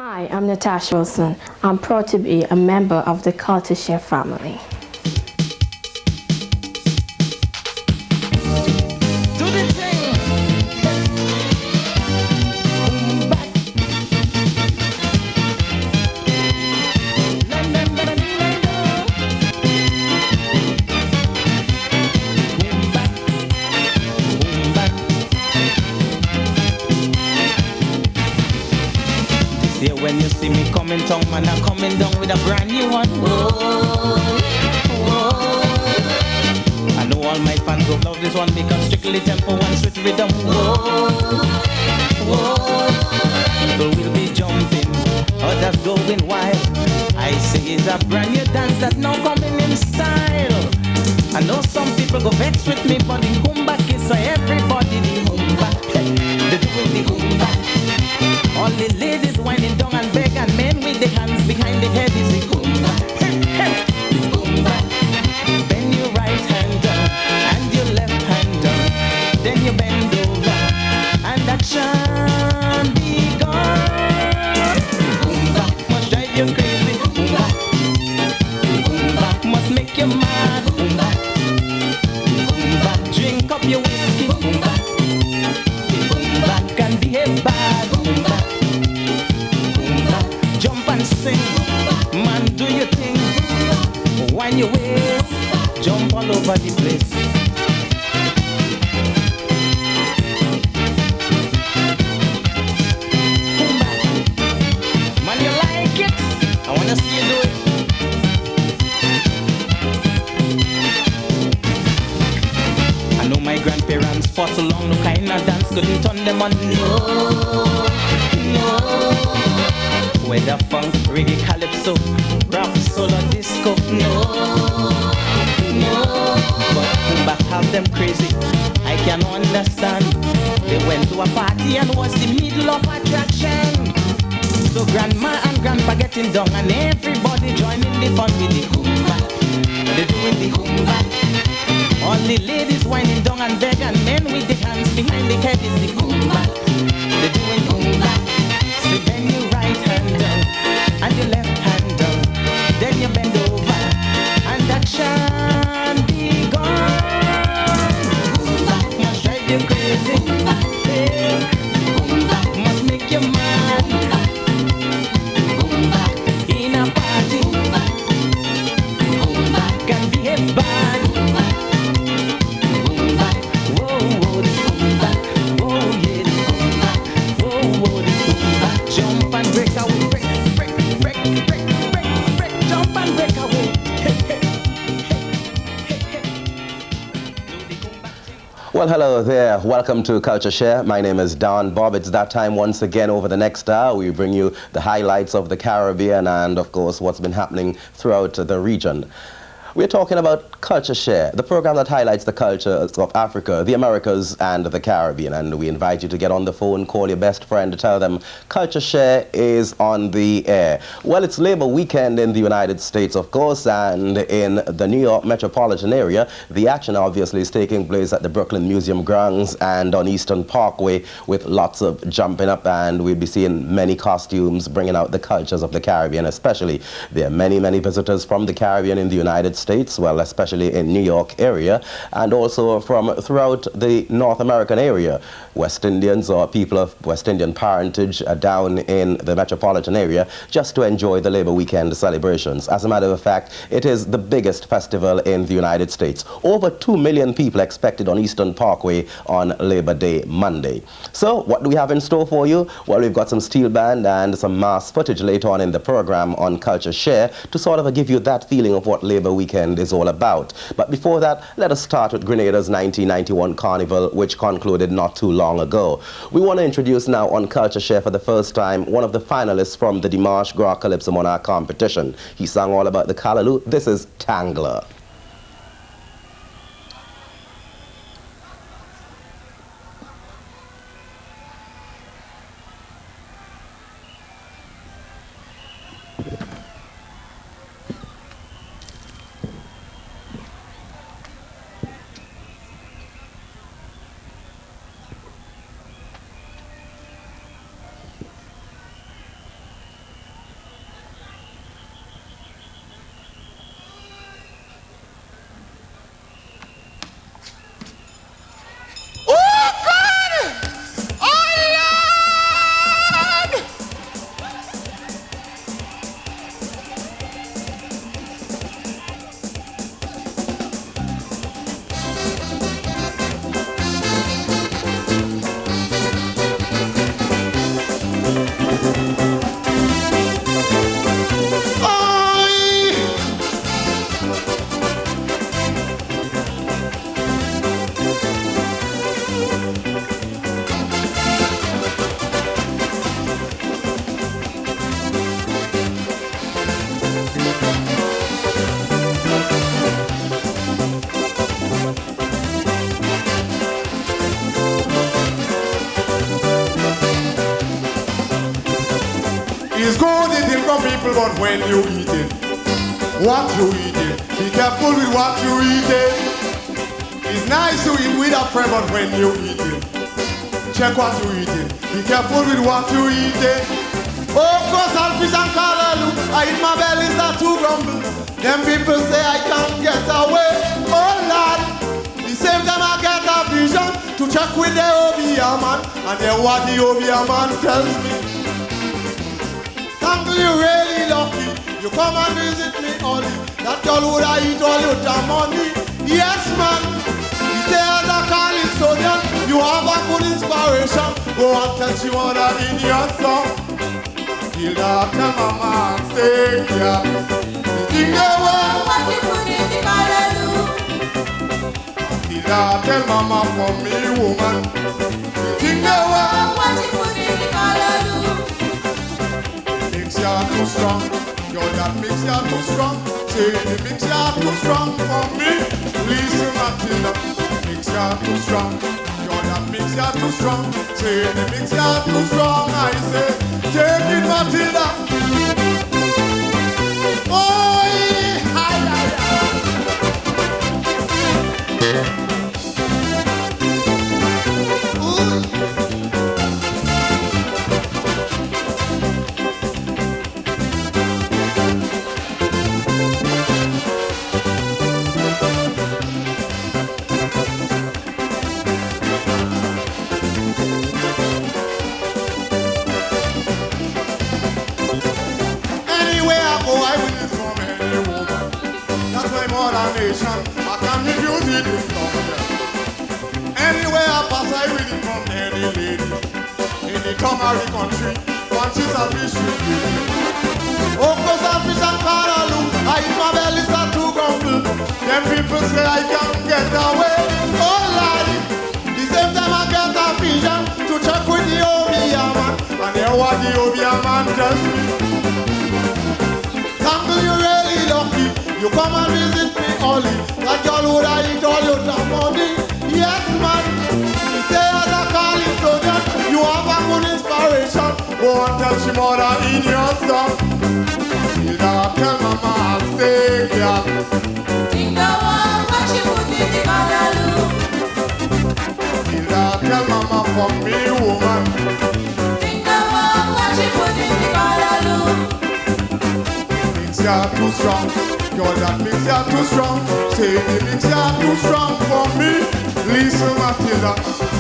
Hi, I'm Natasha Wilson. I'm proud to be a member of the CultureShare family. When you see me coming down, man, I'm coming down with a brand new one. Whoa, whoa. I know all my fans will love this one because strictly tempo and sweet rhythm. Whoa, whoa. People will be jumping, others going wild. I say it's a brand new dance that's now coming in style. I know some people go vex with me, but the Humba kiss so everybody the Humba. They're doing the Humba. All the ladies whining down and beg, and men with their hands behind the head is the Kumba. Kumba. Bend your right hand down and your left hand down. Then you bend over and action be gone. Kumba. Must drive you crazy. Kumba. Kumba. Must make you mad. Kumba. Kumba. Drink up your whiskey. Kumba. Kumba. Can behave bad. Kumba. Jump and sing, man, do your thing. Wind your waist, jump all over the place. Man, you like it? I wanna see you do it. I know my grandparents fought so long, no kind of dance couldn't turn them on. No, no. Whether funk, reggae, calypso, rap, solo, disco, no, no. But Kumba have them crazy, I can understand. They went to a party and was the middle of attraction. So grandma and grandpa getting down and everybody joining the fun with the Kumba. They're doing the Kumba. All the ladies whining down and beg, and men with the hands behind the head is the Kumba. They're doing Kumba. So bend your right hand down and your left hand down. Then you bend over and action be gone. Kumba must drive you crazy. Hey. Kumba must make you mad. Kumba in a party. Kumba can be a bad. Kumba, whoa, whoa, the Kumba, whoa, yeah, the Kumba, whoa, whoa, the Kumba. Jump and break away, break, break, break, break, break, break, jump and break away. Hey, hey, hey, hey, hey. Do the Kumba thing. Well, hello there. Welcome to CultureShare. My name is Don Bob. It's that time once again. Over the next hour, we bring you the highlights of the Caribbean and, of course, what's been happening throughout the region. We're talking about CultureShare, the program that highlights the cultures of Africa, the Americas, and the Caribbean. And we invite you to get on the phone, call your best friend to tell them CultureShare is on the air. Well, it's Labor Weekend in the United States, of course, and in the New York metropolitan area, the action obviously is taking place at the Brooklyn Museum grounds and on Eastern Parkway with lots of jumping up, and we'll be seeing many costumes bringing out the cultures of the Caribbean especially. There are many, many visitors from the Caribbean in the United States, well, especially in New York area, and also from throughout the North American area. West Indians or people of West Indian parentage are down in the metropolitan area just to enjoy the Labor Weekend celebrations. As a matter of fact, it is the biggest festival in the United States. Over 2 million people expected on Eastern Parkway on Labor Day Monday. So what do we have in store for you? Well, we've got some steel band and some mass footage later on in the program on CultureShare to sort of give you that feeling of what Labor Weekend is all about. But before that, let us start with Grenada's 1991 Carnival, which concluded not too long ago. We want to introduce now on CultureShare for the first time one of the finalists from the Dimanche Gras Calypso Monarch competition. He sang all about the Callaloo. This is Tangler. It's good eating from people, but when you eat it, what you eating? Be careful with what you eating. It's nice to eat with a friend, but when you eating, check what you eating. Be careful with what you eating. Oh, cross and fish and callaloo, I eat my belly start to grumble. Them people say I can't get away. Oh Lord, the same time I get a vision to check with the OBR man, and then what the OBR man tells me. Uncle, you're really lucky. You come and visit me only. That girl would I eat all your damn money. Yes, man. He say as a college student, you have a good inspiration. Go and tell she wanna in your song. Till that tell mama and say, yeah. You think the world what you put in the callaloo. Till that tell mama for me, woman. You think the world what you put in the callaloo. Too strong, yo, that mix ya too strong. Say the mix ya too strong for me. Listen, Matilda, mix ya too strong. Yo, that mix ya too strong. Say the mix ya too strong. I say, take it, Matilda. Oh, I can refuse it from them. Anywhere I pass, I read it from any lady. In the Camry country, Francis and fish with me. Oh, cause I fish and callaloo, I eat my belly start to grumble. Them people say I can't get away. Oh, Lord, the same time I get a vision to check with the OBR man, and hear what the OBR man tells me. Uncle, you're really lucky. You come and visit me only. That girl would I eat all your damn money. Yes, man. You say as a college student, you have a good inspiration. Go and tell she mother in your song. See that tell mama and say, yeah. Think the one what she put in the callaloo. See that tell mama for me, woman. Think the one what she put in the callaloo. Mix ya too strong. Yo, that mix ya too strong. Say the mix ya too strong for me. Listen, Matilda,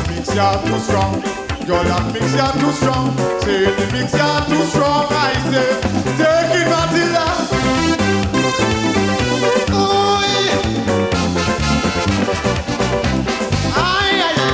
mix ya too strong. Yo, that mix ya too strong. Say the mix ya too strong. I say, take it, Matilda. Ooh, ay, ay, ay.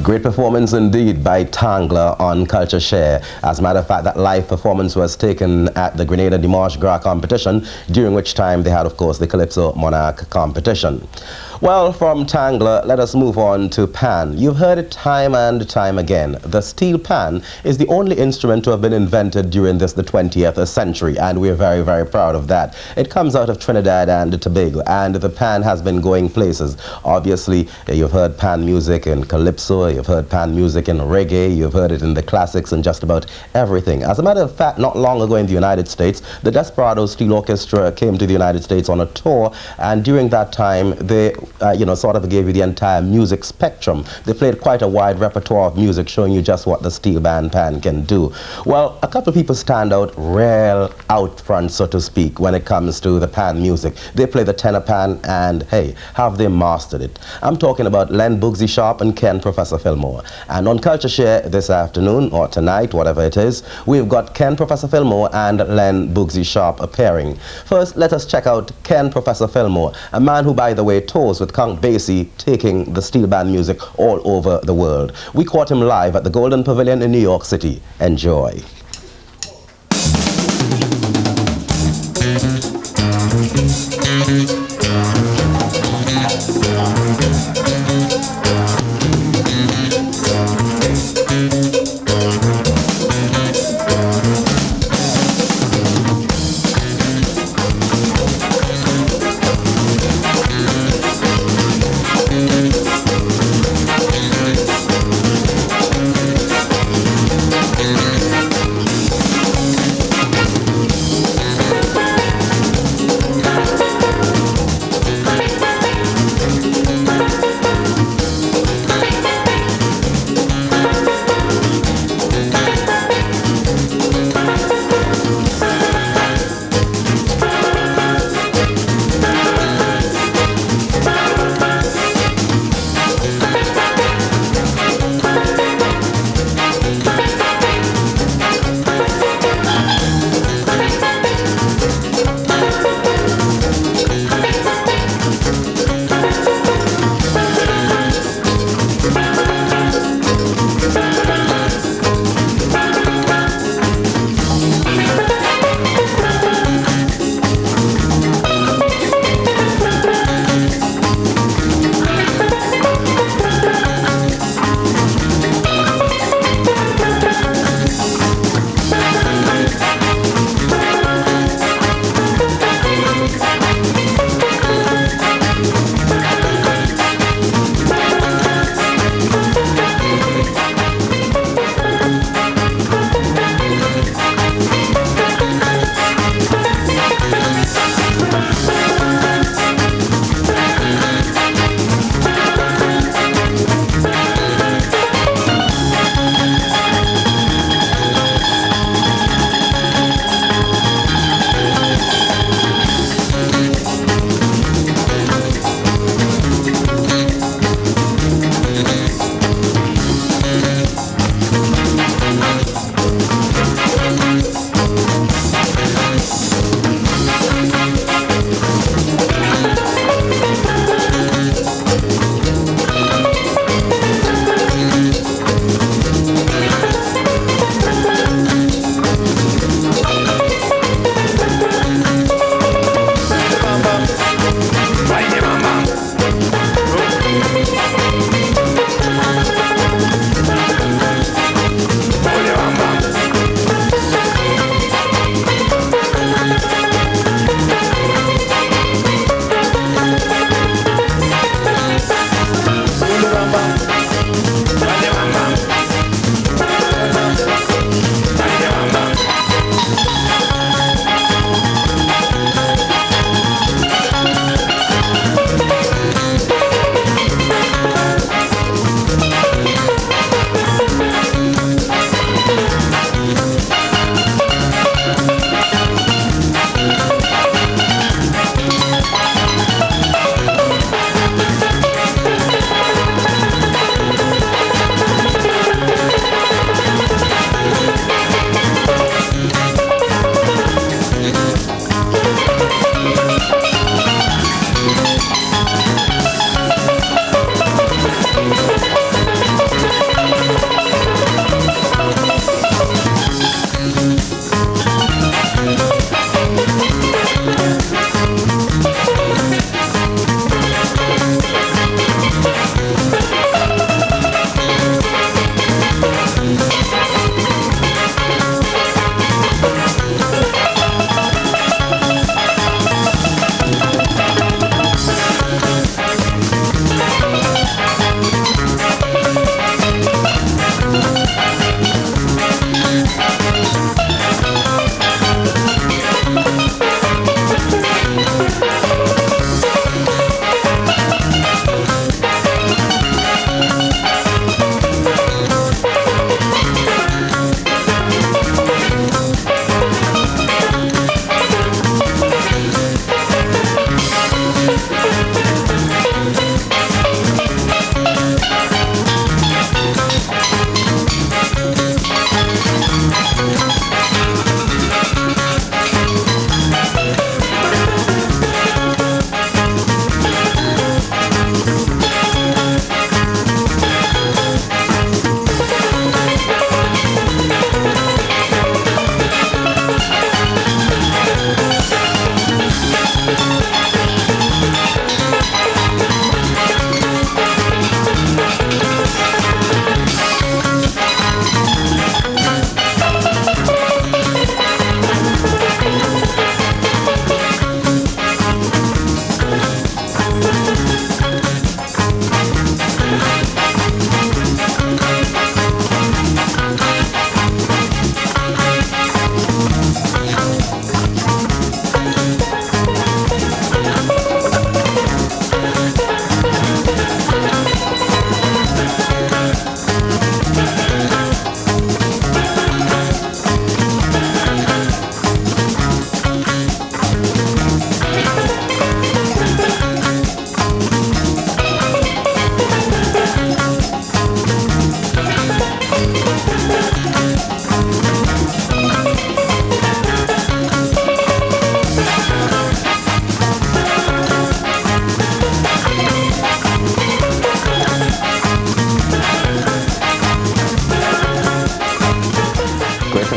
Great performance indeed by Tangler on CultureShare. As a matter of fact, that live performance was taken at the Grenada Dimanche Gras competition, during which time they had, of course, the Calypso Monarch competition. Well, from Tangler, let us move on to pan. You've heard it time and time again. The steel pan is the only instrument to have been invented during the 20th century, and we're very, very proud of that. It comes out of Trinidad and Tobago, and the pan has been going places. Obviously, you've heard pan music in Calypso, you've heard pan music in reggae, you've heard it in the classics and just about everything. As a matter of fact, not long ago in the United States, the Desperado Steel Orchestra came to the United States on a tour, and during that time, they sort of gave you the entire music spectrum. They played quite a wide repertoire of music, showing you just what the steel band pan can do. Well, a couple of people stand out real out front, so to speak, when it comes to the pan music. They play the tenor pan, and hey, have they mastered it? I'm talking about Len Boogsie Sharp and Ken Professor Fillmore. And on CultureShare this afternoon, or tonight, whatever it is, we've got Ken Professor Fillmore and Len Boogsie Sharp appearing. First, let us check out Ken Professor Fillmore, a man who, by the way, tours with Count Basie, taking the steel band music all over the world. We caught him live at the Golden Pavilion in New York City. Enjoy.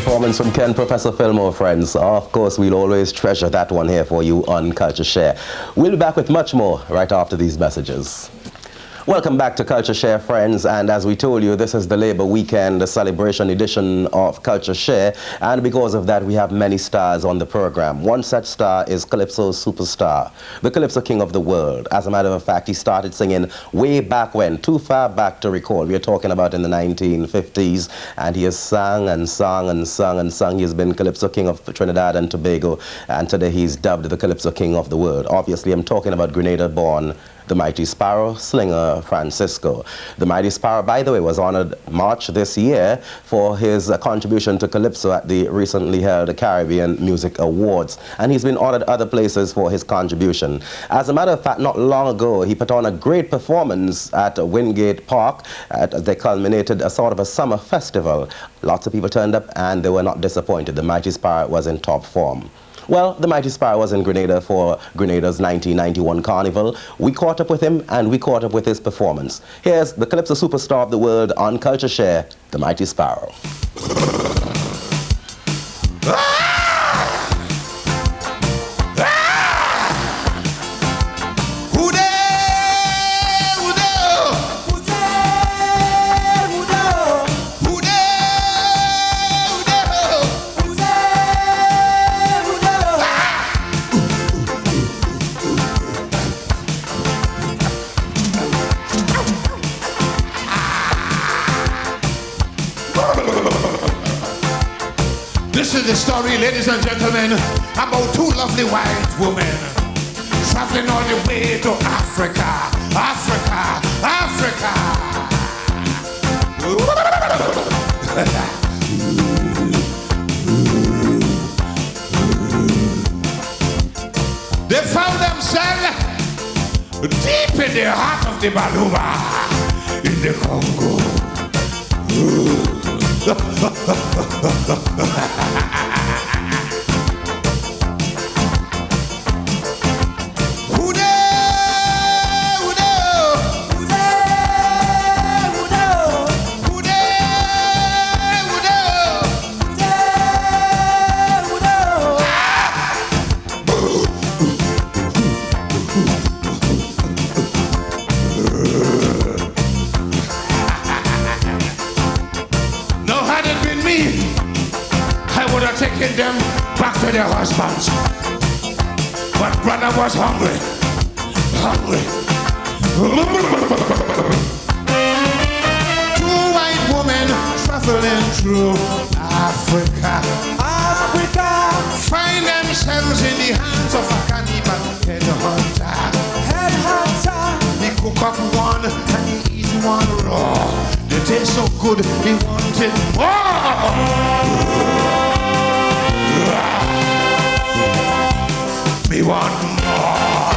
performance from Ken Professor Fillmore, friends. Of course, we'll always treasure that one here for you on Culture Share. We'll be back with much more right after these messages. Welcome back to Culture Share, friends, and as we told you, this is the Labor Weekend, the celebration edition of Culture Share, and because of that, we have many stars on the program. One such star is Calypso's superstar, the Calypso King of the world. As a matter of fact, he started singing way back when, too far back to recall. We are talking about in the 1950s, and he has sung and sung and sung and sung. He has been Calypso King of Trinidad and Tobago, and today he's dubbed the Calypso King of the world. Obviously, I'm talking about Grenada-born the Mighty Sparrow, Slinger Francisco. The Mighty Sparrow, by the way, was honored March this year for his contribution to Calypso at the recently held Caribbean Music Awards, and he's been honored other places for his contribution. As a matter of fact, not long ago, he put on a great performance at Wingate Park. They culminated a sort of a summer festival. Lots of people turned up, and they were not disappointed. The Mighty Sparrow was in top form. Well, the Mighty Sparrow was in Grenada for Grenada's 1991 Carnival. We caught up with him, and we caught up with his performance. Here's the Calypso superstar of the world on Culture Share, the Mighty Sparrow. This is the story, ladies and gentlemen, about two lovely white women traveling all the way to Africa, Africa, Africa. They found themselves deep in the heart of the Baluba, in the Congo. Taking them back to their husbands. But brother was hungry. Hungry. Two white women traveling through Africa. Africa. Find themselves in the hands of a cannibal headhunter. Headhunter. He cook up one and he eat one raw. They taste so good, he wanted more. Me want more.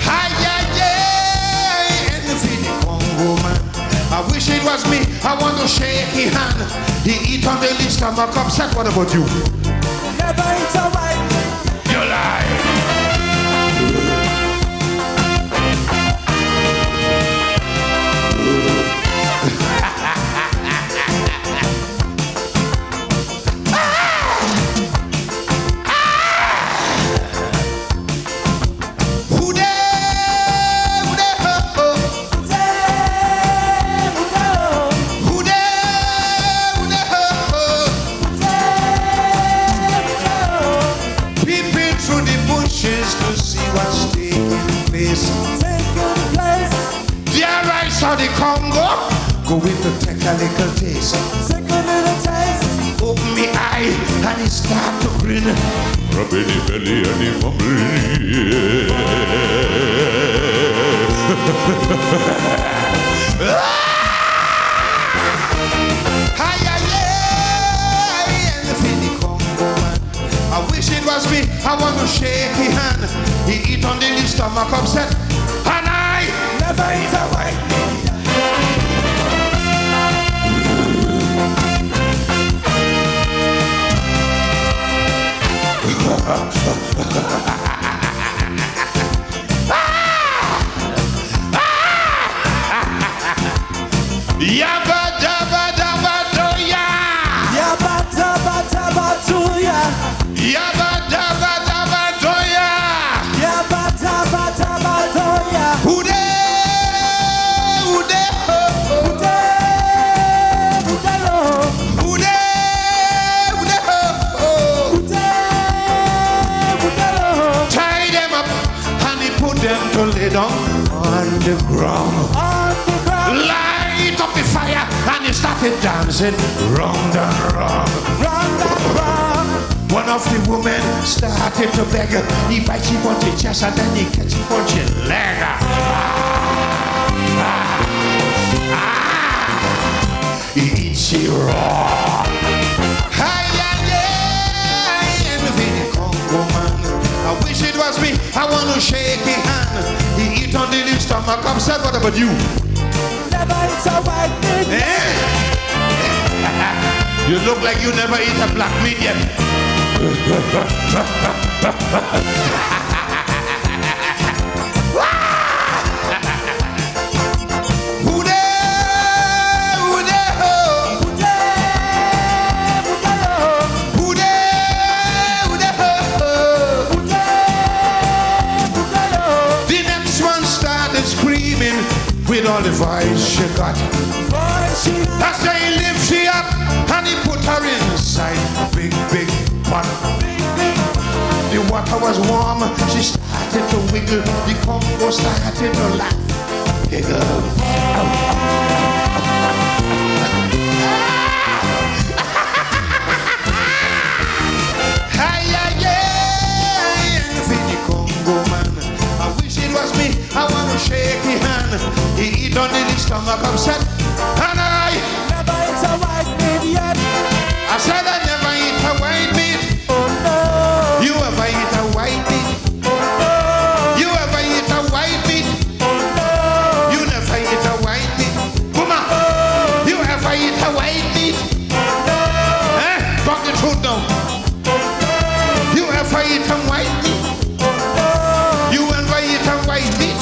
Hi, yeah, and the feeling Congo man. I wish it was me. I want to shake his hand. He eat on the list of my upset. What about you? Never eat a white. You lie. The Congo, go in to take a little taste. Take a little taste. Open me eye and he start to grin. Rubbing the belly and the mumbling. And the Philly Congo man. I wish it was me. I want to shake his hand. He eat on the stomach upset, and I never eat a white meat. Yabba dabba dabba do ya. Yabba dabba the ground. Light up the fire and he started dancing round and round. One of the women started to beg. He bites him on the chest and then he catch him on the leg. He eats it raw. Envy the Congo man. I wish it was me. I want to shake his hand. He eat on the stomach upset. What about you? Never eat a white meat. You look like you never eat a black meat yet. The next one started screaming with all the voice she got. That's how he lifted she up and he put her inside a big pot. The water was warm, she started to wiggle. The Congo started to laugh. Giggle. I want to shake his hand. He eat on the stomach upset. And I never eat a white meat yet. I said I never eat a white meat. Oh no. You ever eat a white meat? Oh no. You ever eat a white meat? Oh no. You never eat a white meat. Come on. Oh. You ever eat a white meat? Oh no. Eh? Talk the truth now. Oh no. You ever eat a white meat? Oh no. You ever eat a white meat?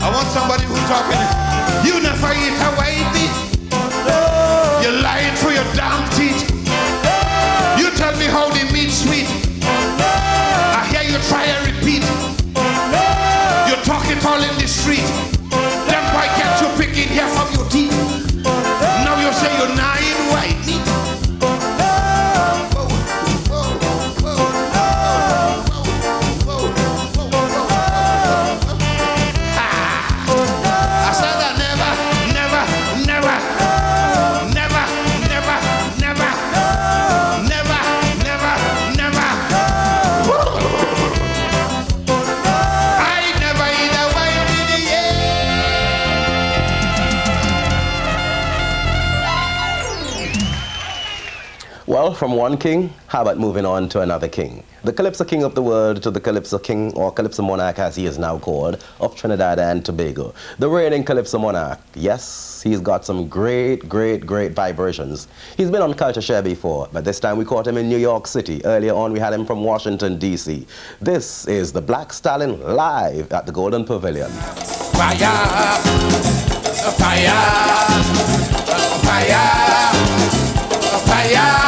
I want somebody who's talking. You never eat a white meat. You're lying through your damn teeth. You tell me how the meat's sweet. I hear you try and repeat. You talk it all in the street. Then why can't you pick it here from your teeth? Now you say you're not in white meat. Well, from one king, how about moving on to another king? The Calypso King of the world to the Calypso King, or Calypso Monarch as he is now called, of Trinidad and Tobago. The reigning Calypso Monarch. Yes, he's got some great vibrations. He's been on CultureShare before, but this time we caught him in New York City. Earlier on we had him from Washington, D.C. This is the Black Stalin live at the Golden Pavilion. Fire! Fire! Fire! Fire!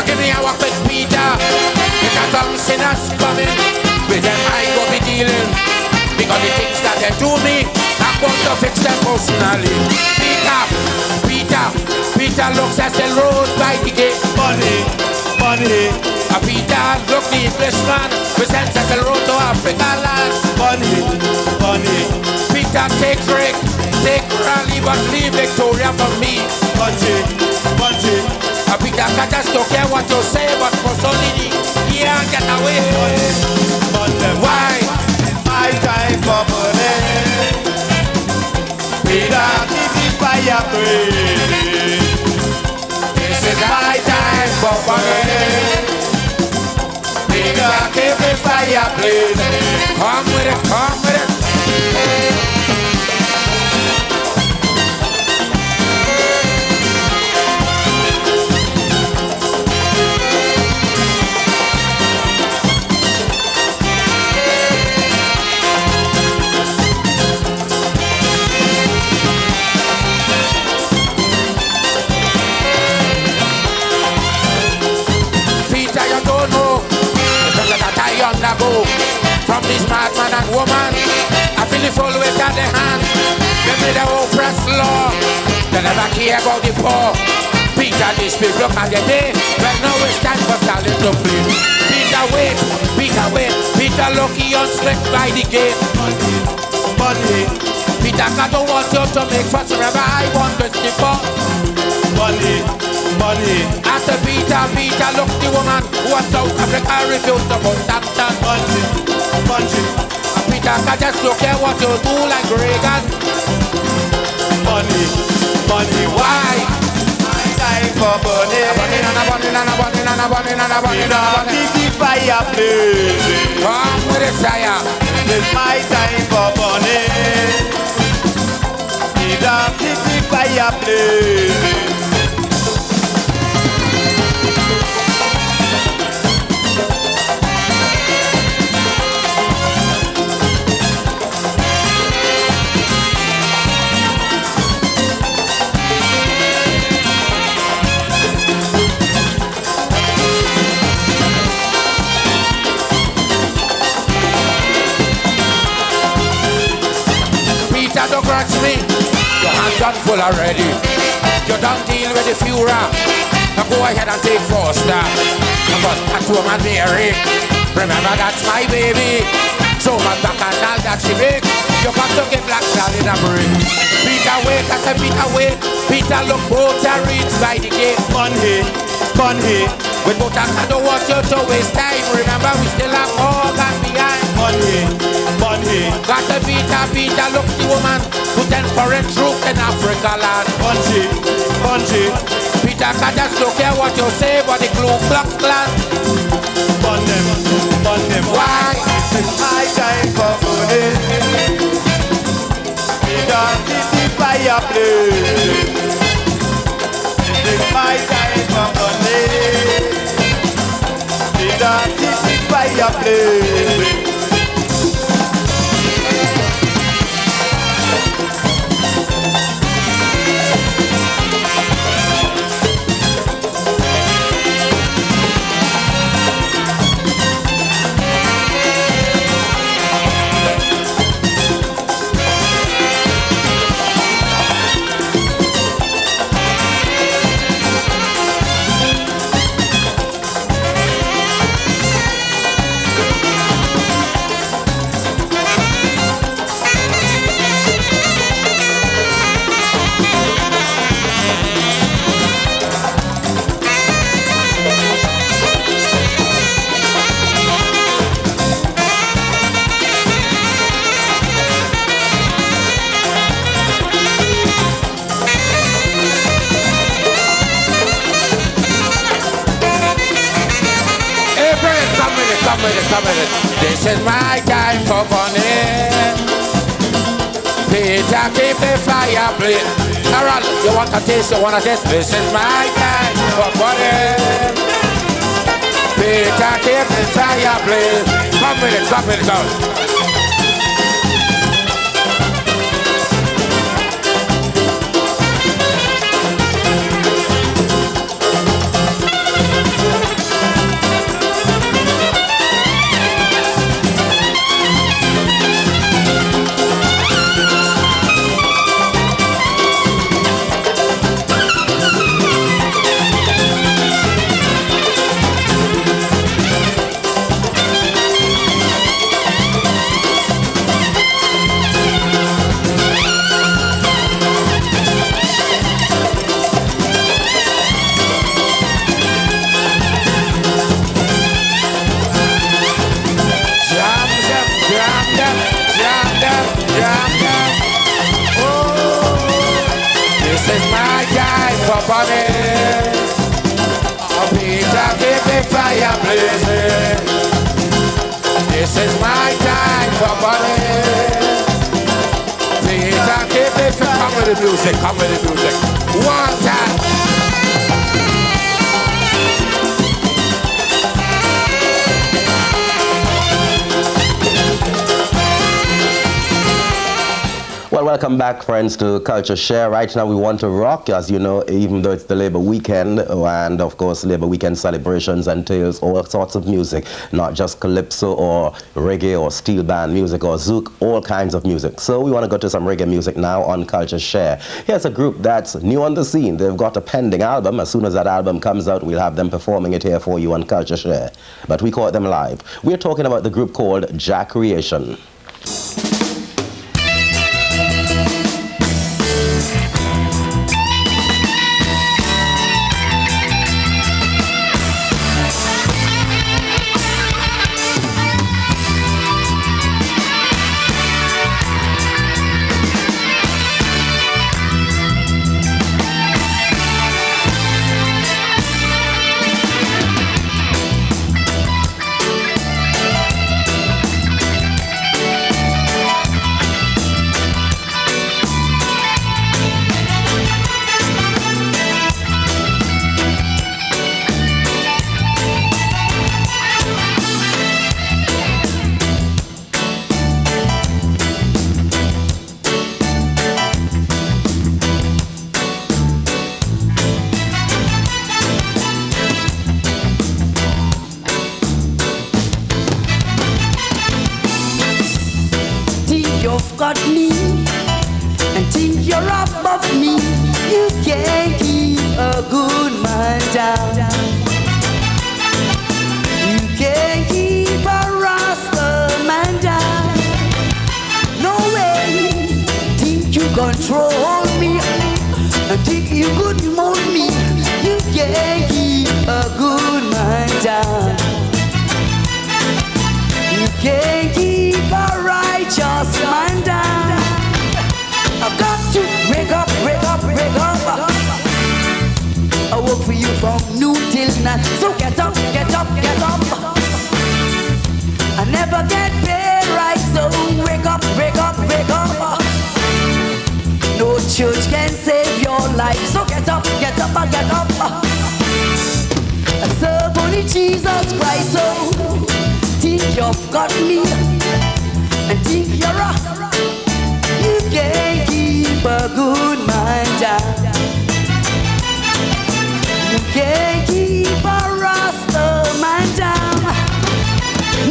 Give me a walk with Peter, because some sinners coming, with them I go be dealing, because the things that they do me, I'm going to fix them personally. Peter looks at the road by the gate. Bunny. Peter look the Englishman, we send the road to Africa land. Bunny. Peter takes Rick, take Raleigh, but leave Victoria for me. Bunny. Peter just don't care what you say, but for Solini, he can't get away. Why? My time for money. Peter, give me fire blazing. This is my time for burning. Peter, keep the fire blazing. Come with it, come with it. Go from this madman and woman. I feel the full weight of the hand. They made the oppressed law. They never care about the poor. Peter, this people look at the day. Well, now it's time for Stalin to play. Peter, wait, Peter, wait. Peter, lucky on slick by the gate. Money. Peter, I don't want you to make fuss. Remember, I want to skip up. Money. Money. After Peter, Peter look the woman who was South Africa refused to put that down. Money, money. And Peter can just look at what you do like Reagan. Money, money. Why? My time for burning. Burning and a burning and a burning and a burning and a burning and a burning. Keep the fire blazing. Come with the fire. It's my time for burning. Peter, keep the fire blazing. Don't grudge me, your hands done full already. You don't deal with the Führer. Now go ahead and take Foster. But that woman Mary, remember that's my baby. So much back and all that she make. You got to give Black Stalin a break. Peter wait, I said Peter wait. Peter look both are reach by the gate. Money, money. With both I don't want you to waste time. Remember we still have more than behind. Money, money. Got to Peter, look the woman who then foreign troops in Africa land. Money, money. Peter can just look at what you say, but the Ku Klux Klan. Burn them. Why? It's my time for burning. Peter, keep the fire blazing. It's my time for burning. Peter, keep the fire blazing. Come with it. This is my time for burning. Peter, keep the fire blazing. Carol, you want to taste, you want to taste. This is my time for burning. Peter, keep the fire blazing. Come with it, come with it, come. burning. Peter, keep the fire blazing. This is my time for burning. Peter, keep the fire. Come with the music, come with the music. One time. Well, welcome back, friends, to Culture Share. Right now, we want to rock, as you know, even though it's the Labor Weekend, and of course, Labor Weekend celebrations entails all sorts of music, not just calypso or reggae or steel band music or zouk, all kinds of music. So we want to go to some reggae music now on Culture Share. Here's a group that's new on the scene. They've got a pending album. As soon as that album comes out, we'll have them performing it here for you on Culture Share. But we caught them live. We're talking about the group called Jack Creation. Got me and think you're above me. You can't keep a good man down. You can't keep a Rasta man down. No way. Think you control me and think you could mold me. You can't keep a good man down. You can't keep a righteous man down. I've got to wake up, wake up, wake up. I work for you from noon till night. So get up, get up, get up. I never get paid right, so wake up, wake up, wake up. No church can save your life, so get up, get up, and get up. I serve only Jesus Christ, so think you've got me and think you're a. You can't keep a good man down. You can't keep a Rasta man down.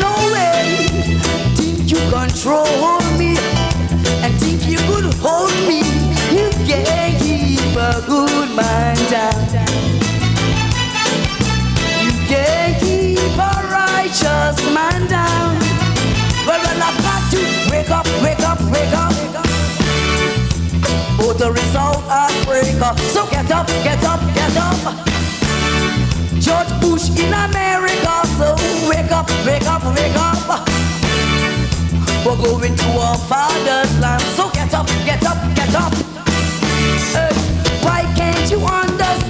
No way. Think you control me and think you could hold me. You can't keep a good man down. You can't keep a righteous man down. Well, I've got to wake up, wake up, wake up. Oh, the result of break up. So get up, get up, get up. George Bush in America. So wake up, wake up, wake up. We're going to our father's land. So get up, get up, get up. Hey, why can't you understand?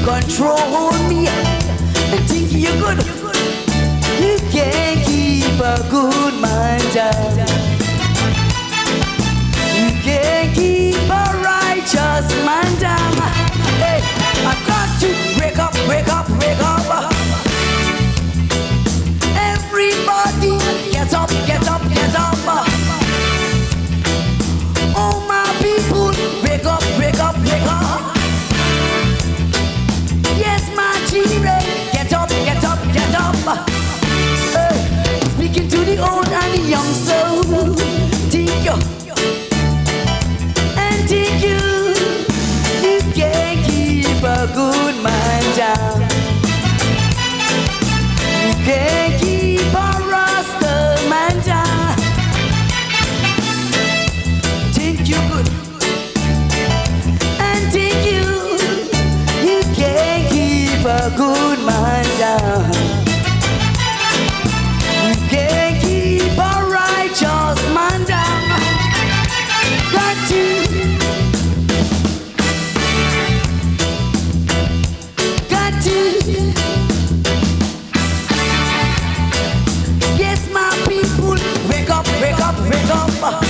Control me and think you're good. You can't keep a good man down. You can't keep a righteous man down. Hey, I've got to wake up, wake up, wake up. Everybody get up, get up, get up. Oh my people, wake up, wake up, wake up. Yes, my children, get up, get up, get up. Speaking to the old and the young soul, think you and think you can't keep a good man down. You can't keep a Rasta man down. Think you good and think you can't keep a good man down. You can't keep a righteous man down. Got to yes, my people, wake up, wake up, wake up.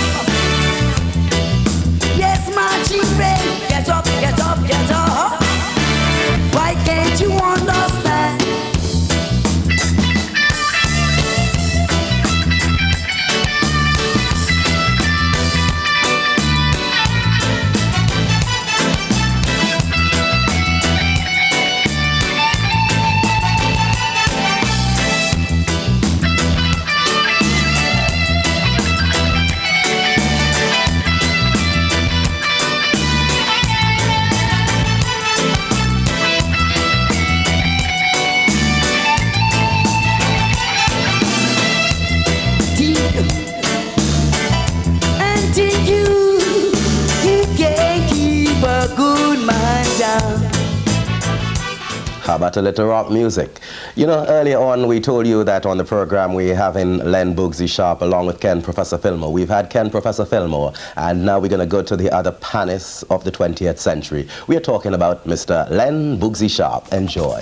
Yes, my children, get up, get up, get up. Why can't you understand? How about a little rock music? You know, earlier on we told you that on the program we're having Len Boogsie Sharp along with Ken Professor Fillmore. We've had Ken Professor Fillmore, and now we're going to go to the other panelists of the 20th century. We are talking about Mr. Len Boogsie Sharp. Enjoy.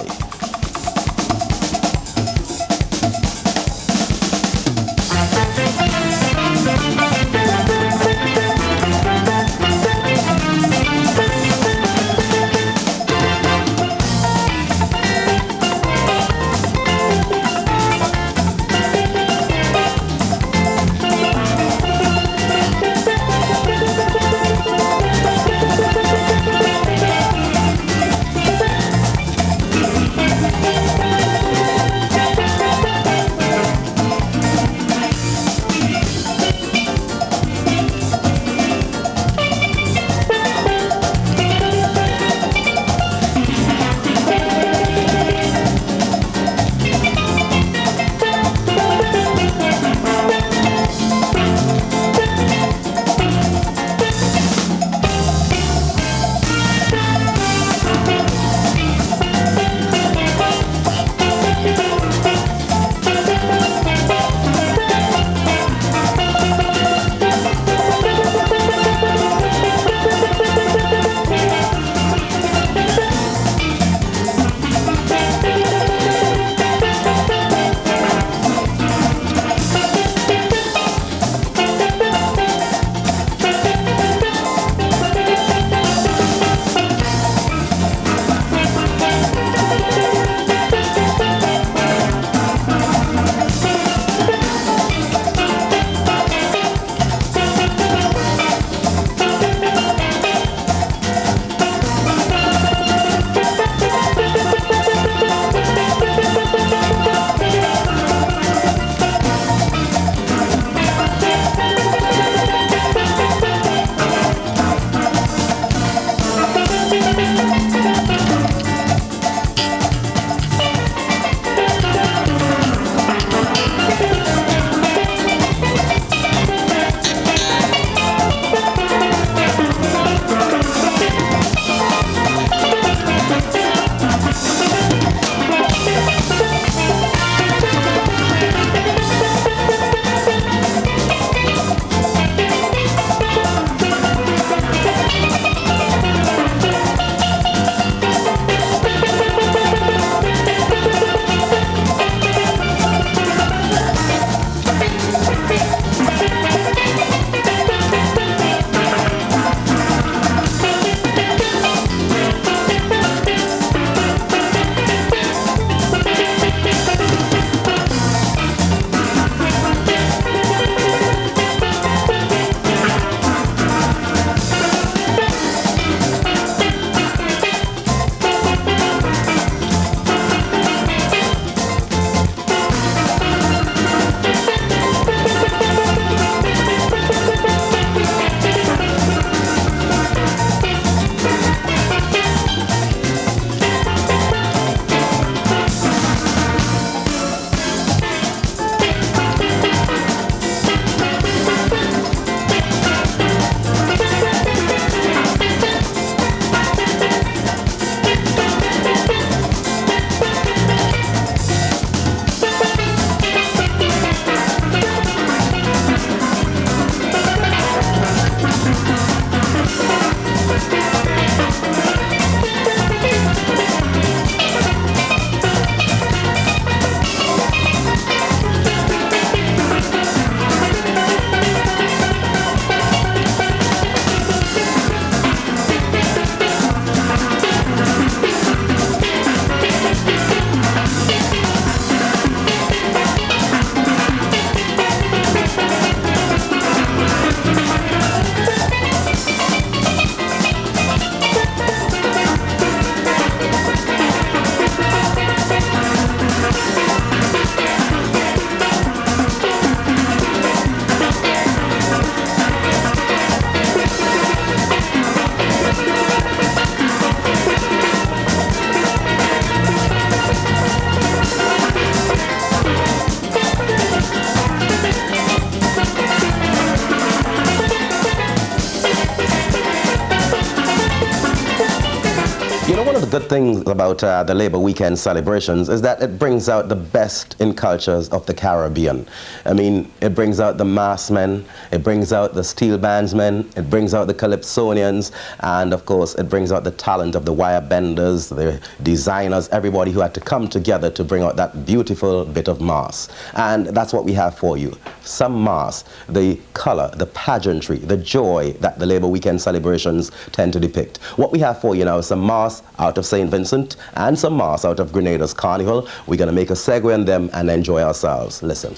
of the good things about the Labor Weekend celebrations is that it brings out the best in cultures of the Caribbean. I mean, it brings out the mass men, it brings out the steel bandsmen, it brings out the calypsonians, and of course it brings out the talent of the wire benders, the designers, everybody who had to come together to bring out that beautiful bit of mass. And that's what we have for you. Some mass, the color, the pageantry, the joy that the Labor Weekend celebrations tend to depict. What we have for you now is some mass out of St. Vincent and some mass out of Grenada's Carnival. We're going to make a segue on them and enjoy ourselves. Listen.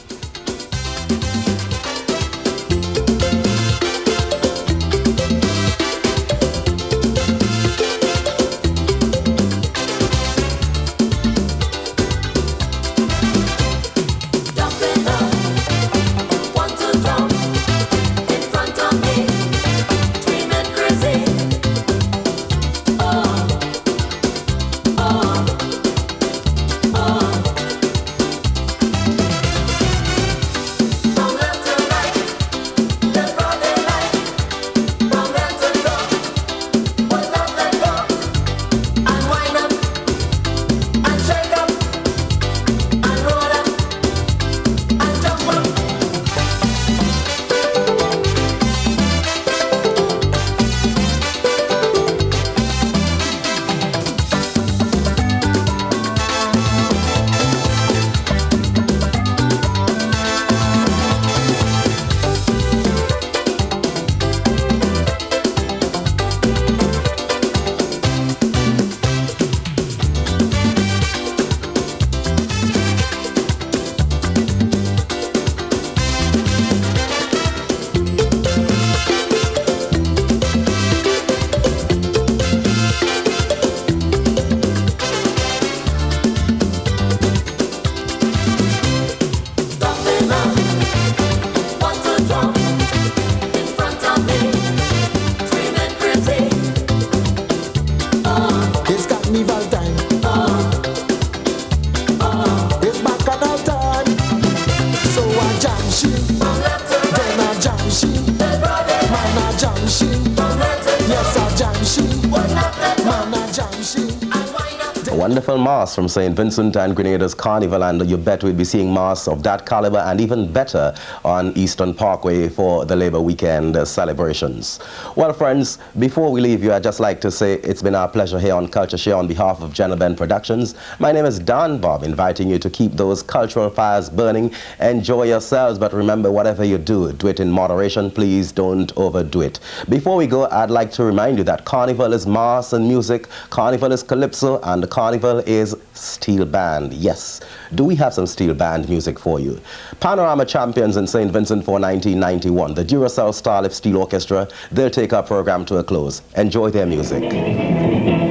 Wonderful mass from St. Vincent and Grenada's Carnival, and you bet we'd be seeing mass of that caliber and even better on Eastern Parkway for the Labor Weekend celebrations. Well, friends, before we leave you, I'd just like to say it's been our pleasure here on CultureShare on behalf of General Ben Productions. My name is Don Bob, inviting you to keep those cultural fires burning. Enjoy yourselves, but remember, whatever you do, do it in moderation. Please don't overdo it. Before we go, I'd like to remind you that Carnival is mass and music, Carnival is calypso, and the Carnival is steel band. Yes, do we have some steel band music for you? Panorama champions in St. Vincent for 1991, the Duracell Starlift Steel Orchestra. They'll take our program to a close. Enjoy their music.